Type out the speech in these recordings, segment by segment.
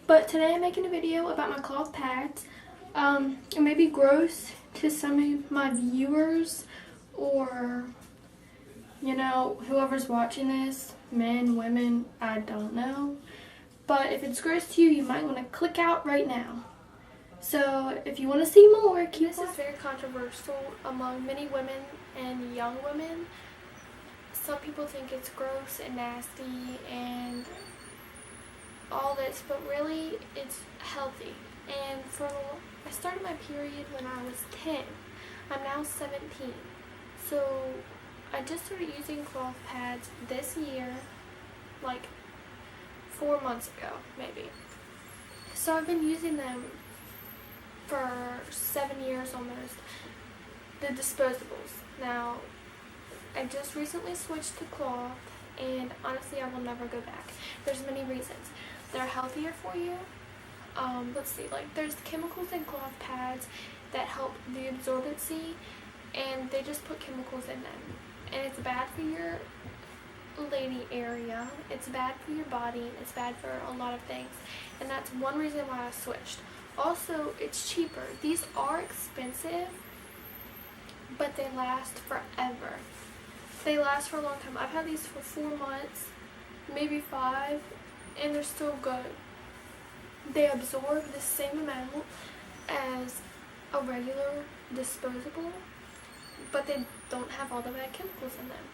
But today I'm making a video about my cloth pads. It may be gross to some of my viewers or, whoever's watching this, men, women, I don't know. But if it's gross to you, you might want to click out right now. So if you want to see more, keep This is very controversial among many women and young women. Some people think it's gross and nasty and all this, but really it's healthy. And I started my period when I was 10. I'm now 17. So I just started using cloth pads this year, like 4 months ago, maybe. So I've been using them for 7 years almost. The disposables. Now, I just recently switched to cloth, and honestly, I will never go back. There's many reasons. They're healthier for you. Let's see, there's chemicals in cloth pads that help the absorbency, and they just put chemicals in them. And it's bad for your lady area, it's bad for your body, it's bad for a lot of things, and that's one reason why I switched. Also, it's cheaper. These are expensive, but they last forever. They last for a long time. I've had these for 4 months, maybe 5, and they're still good. They absorb the same amount as a regular disposable, but they don't have all the bad chemicals in them.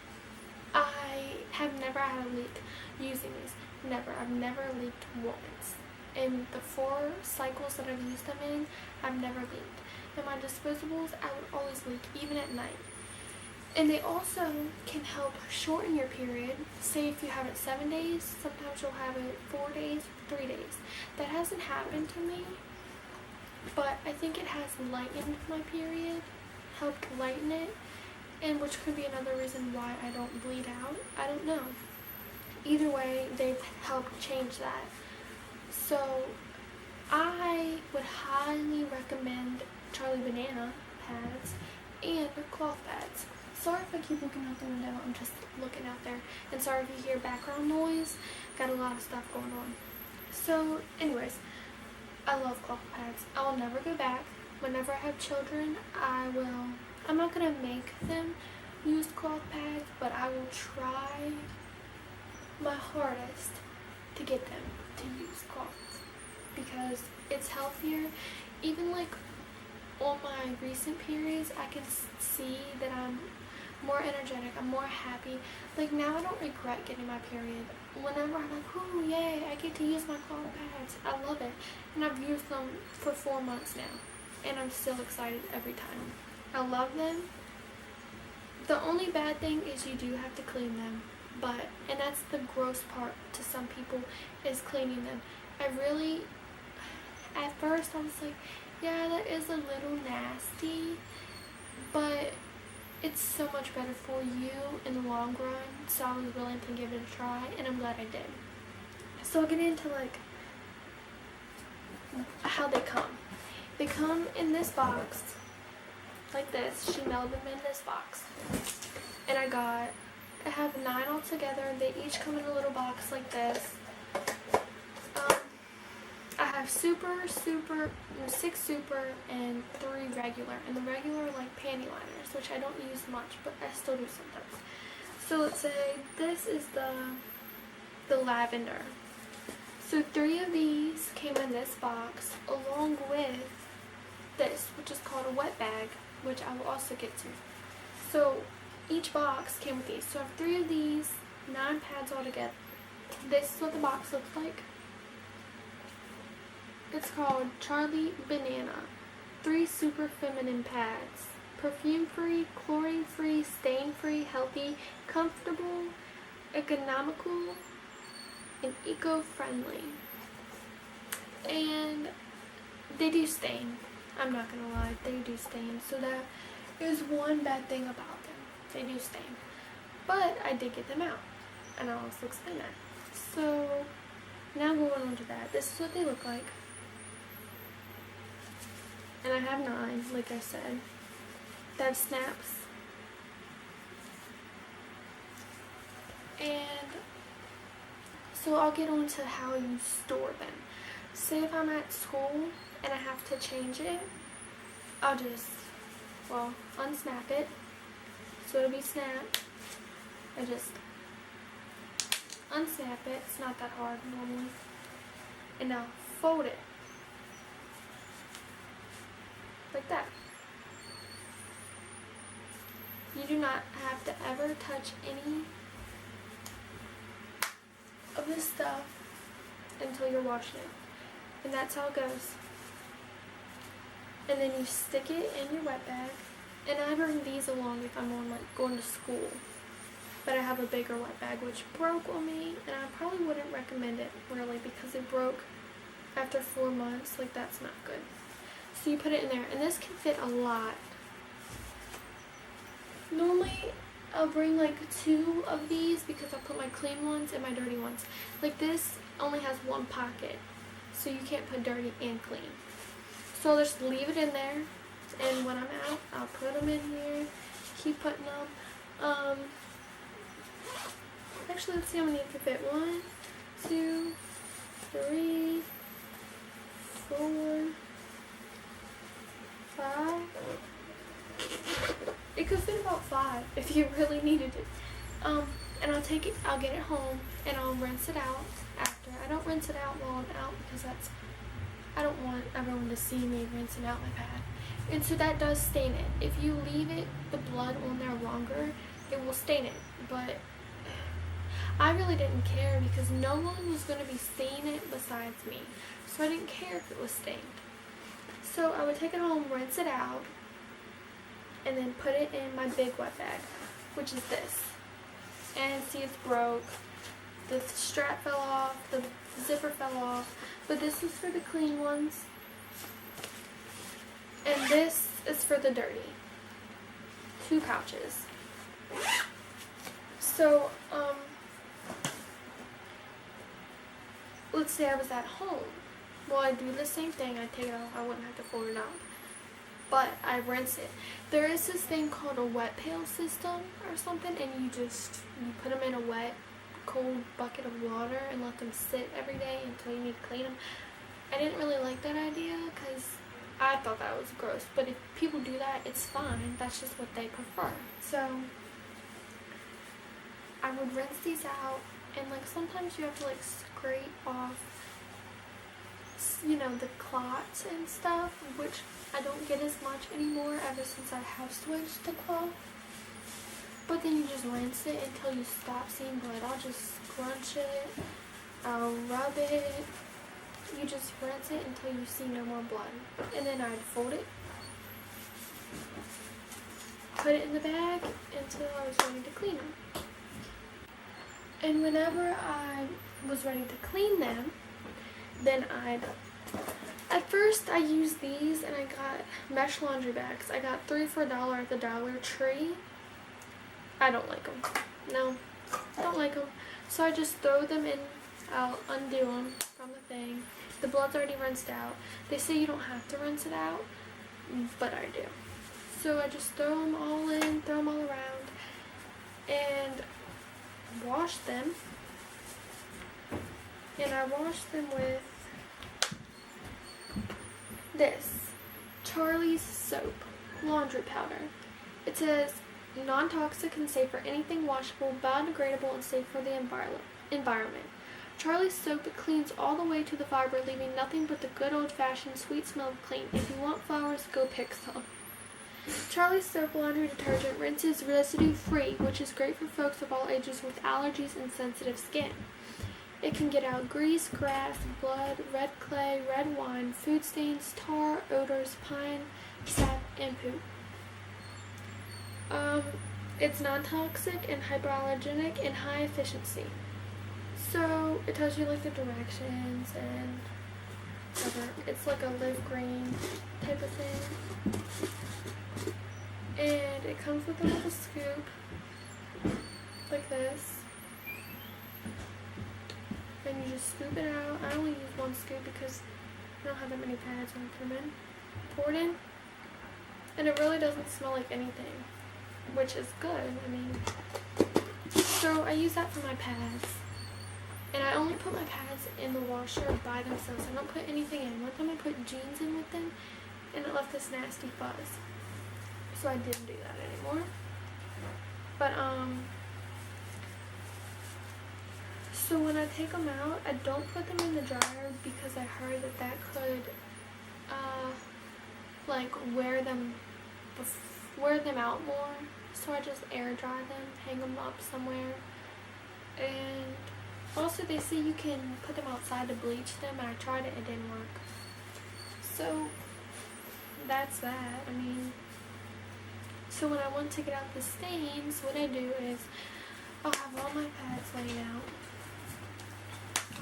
I have never had a leak using these. Never. I've never leaked once. In the 4 cycles that I've used them in, I've never leaked. And my disposables, I would always leak, even at night. And they also can help shorten your period. Say if you have it 7 days, sometimes you'll have it 4 days, 3 days. That hasn't happened to me, but I think it has lightened my period, helped lighten it, and which could be another reason why I don't bleed out. I don't know. Either way, they've helped change that. So I would highly recommend Charlie Banana pads and cloth pads. Sorry if I keep looking out the window, I'm just looking out there. And sorry if you hear background noise, got a lot of stuff going on. So anyways, I love cloth pads. I will never go back. Whenever I have children, I'm not going to make them use cloth pads, but I will try my hardest to get them to use cloths because it's healthier. Even on my recent periods, I can see that I'm more energetic, I'm more happy. Now I don't regret getting my period. Whenever I'm like, ooh, yay, I get to use my cloth pads. I love it. And I've used them for 4 months now, and I'm still excited every time. I love them. The only bad thing is you do have to clean them, and that's the gross part to some people, is cleaning them. At first I was like, yeah, that is a little nasty, but it's so much better for you in the long run, so I was willing to give it a try, and I'm glad I did. So I'll get into how they come. They come in this box, like this. She mailed them in this box. And I have 9 altogether. They each come in a little box like this. I have 6 super, and 3 regular. And the regular are like panty liners, which I don't use much, but I still do sometimes. So let's say this is the lavender. So 3 of these came in this box, along with this, which is called a wet bag, which I will also get to. So each box came with these. So I have 3 of these, 9 pads altogether. This is what the box looks like. It's called Charlie Banana. 3 super feminine pads. Perfume-free, chlorine-free, stain-free, healthy, comfortable, economical, and eco-friendly. And they do stain. I'm not gonna lie, they do stain. So that is one bad thing about them. They do stain. But I did get them out, and I'll also explain that. So now going on to that. This is what they look like. And I have 9, like I said. That snaps. And so I'll get on to how you store them. say if I'm at school and I have to change it, I'll just, well, unsnap it. So it'll be snapped. I just unsnap it. It's not that hard normally. And now fold it. Like that. You do not have to ever touch any of this stuff until you're washing it. And that's how it goes. And then you stick it in your wet bag. And I bring these along if I'm going to school. But I have a bigger wet bag which broke on me, and I probably wouldn't recommend it really because it broke after 4 months. Like, that's not good. So you put it in there, and this can fit a lot. Normally I'll bring like 2 of these because I put my clean ones and my dirty ones. Like, this only has 1 pocket, so you can't put dirty and clean. So I'll just leave it in there, and when I'm out, I'll put them in here, keep putting them. Actually, let's see how many it can fit. 1, 2, 3, 4, 5. It could fit about 5 if you really needed it. And I'll get it home and I'll rinse it out after. I don't rinse it out while I'm out because I don't want everyone to see me rinsing out my pad. And so that does stain it. If you leave the blood on there longer, it will stain it. But I really didn't care because no one was going to be seeing it besides me. So I didn't care if it was stained. So I would take it home, rinse it out, and then put it in my big wet bag, which is this. And see, it's broke. The strap fell off, the zipper fell off, but this is for the clean ones. And this is for the dirty. 2 pouches. So, let's say I was at home. Well, I do the same thing. I take it off. I wouldn't have to fold it out. But I rinse it. There is this thing called a wet pail system or something, and you put them in a wet, cold bucket of water and let them sit every day until you need to clean them. I didn't really like that idea because I thought that was gross. But if people do that, it's fine. That's just what they prefer. So I would rinse these out, and like sometimes you have to like scrape off, you know, the clots and stuff, which I don't get as much anymore ever since I have switched to cloth. But then you just rinse it until you stop seeing blood. I'll just scrunch it, I'll rub it. You just rinse it until you see no more blood. And then I'd fold it, put it in the bag until I was ready to clean them. And whenever I was ready to clean them, then at first I used these, and I got mesh laundry bags. I got 3 for $1 at the Dollar Tree. I don't like them. No, I don't like them. So I just throw them in. I'll undo them from the thing. The blood's already rinsed out. They say you don't have to rinse it out, but I do. So I just throw them all in, throw them all around, and wash them. And I wash them with this Charlie's soap laundry powder. It says non-toxic and safe for anything washable, biodegradable, and safe for the environment. Charlie's soap cleans all the way to the fiber, leaving nothing but the good old-fashioned sweet smell of clean. If you want flowers, go pick some. Charlie's soap laundry detergent rinses residue-free, which is great for folks of all ages with allergies and sensitive skin. It can get out grease, grass, blood, red clay, red wine, food stains, tar, odors, pine, sap, and poop. It's non-toxic and hypoallergenic and high efficiency. So it tells you like the directions and whatever. It's like a live green type of thing. And it comes with a little scoop like this. And you just scoop it out. I only use 1 scoop because I don't have that many pads when I put them in. Pour it in. And it really doesn't smell like anything, which is good. I mean, so I use that for my pads. And I only put my pads in the washer by themselves. I don't put anything in. One time I put jeans in with them, and it left this nasty fuzz. So I didn't do that anymore. But, so when I take them out, I don't put them in the dryer because I heard that could, like, wear them out more. So I just air dry them, hang them up somewhere. And also they say you can put them outside to bleach them, and I tried it, it didn't work. So that's that. I mean, so when I want to get out the stains, what I do is I'll have all my pads laid out.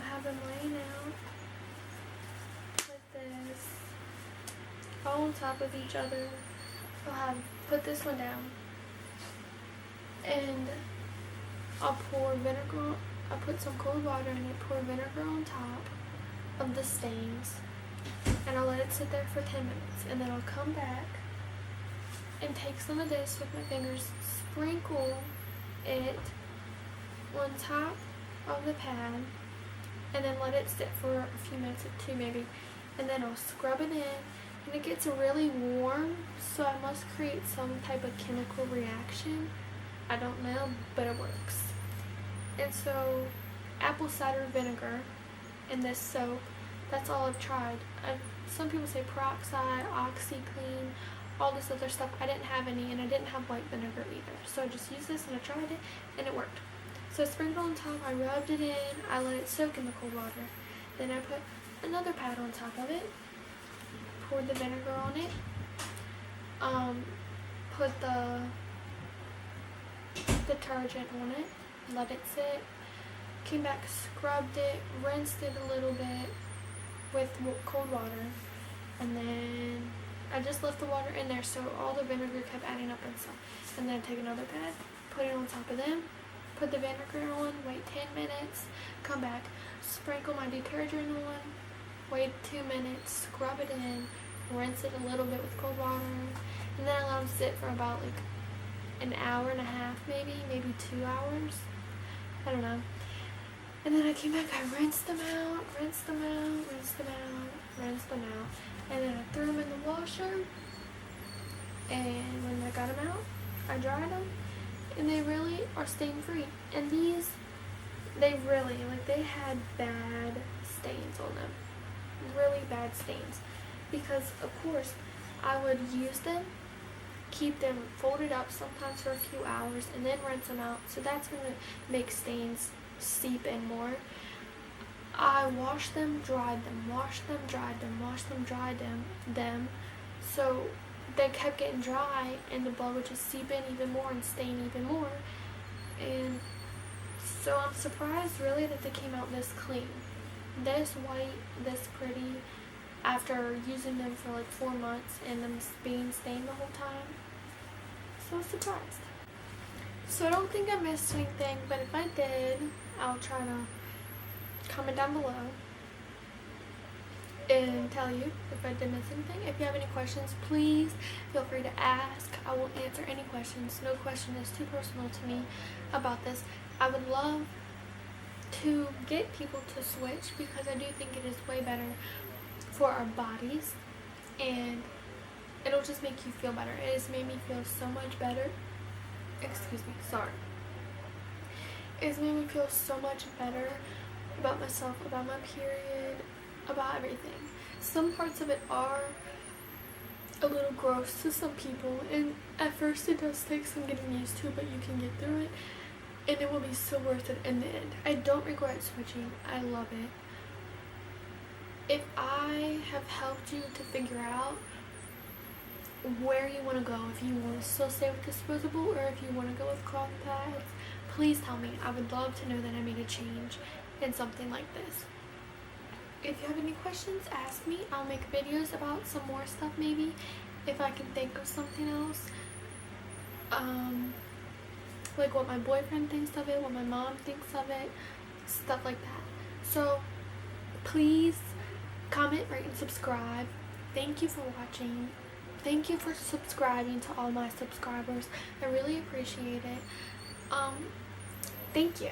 I have them laying out like this, all on top of each other. I'll put this one down, and I'll pour vinegar. I'll put some cold water in it, pour vinegar on top of the stains, and I'll let it sit there for 10 minutes, and then I'll come back and take some of this with my fingers, sprinkle it on top of the pad, and then let it sit for a few minutes or two maybe, and then I'll scrub it in, and it gets really warm, so I must create some type of chemical reaction. I don't know, but it works. And so apple cider vinegar and this soap, that's all I've tried. Some people say peroxide, OxyClean, all this other stuff. I didn't have any, and I didn't have white vinegar either. So I just used this and I tried it, and it worked. So I sprinkled on top, I rubbed it in, I let it soak in the cold water. Then I put another pad on top of it, poured the vinegar on it, put the detergent on it, let it sit, came back, scrubbed it, rinsed it a little bit with cold water, and then I just left the water in there so all the vinegar kept adding up and stuff. And then I take another pad, put it on top of them, put the vinegar on, wait 10 minutes, come back, sprinkle my detergent on, wait 2 minutes, scrub it in, rinse it a little bit with cold water, and then I let them sit for about like an hour and a half, maybe 2 hours. I don't know. And then I came back, I rinsed them out, rinsed them out, rinsed them out, rinsed them out. And then I threw them in the washer. And when I got them out, I dried them. And they really are stain free. And these, they really, like, they had bad stains on them. Really bad stains. Because, of course, I would use them, keep them folded up sometimes for a few hours, and then rinse them out. So that's going to make stains seep in more. I washed them, dried them, washed them, dried them, washed them, dried them. So they kept getting dry, and the blood would just seep in even more and stain even more. And so I'm surprised really that they came out this clean, this white, this pretty, after using them for like 4 months and them being stained the whole time. So I was surprised. So I don't think I missed anything, but if I did, I'll try to comment down below and tell you if I did miss anything. If you have any questions, please feel free to ask. I will answer any questions. No question is too personal to me about this. I would love to get people to switch because I do think it is way better for our bodies, and it'll just make you feel better. It has made me feel so much better. Excuse me, sorry. It's made me feel so much better about myself, about my period, about everything. Some parts of it are a little gross to some people, and at first it does take some getting used to, but you can get through it, and it will be so worth it in the end. I don't regret switching. I love it. If I have helped you to figure out where you want to go, if you want to still stay with disposable or if you want to go with cloth pads, please tell me. I would love to know that I made a change in something like this. If you have any questions, ask me. I'll make videos about some more stuff maybe, if I can think of something else. Like what my boyfriend thinks of it, what my mom thinks of it, stuff like that. So please comment, rate, and subscribe. Thank you for watching. Thank you for subscribing to all my subscribers. I really appreciate it. Thank you.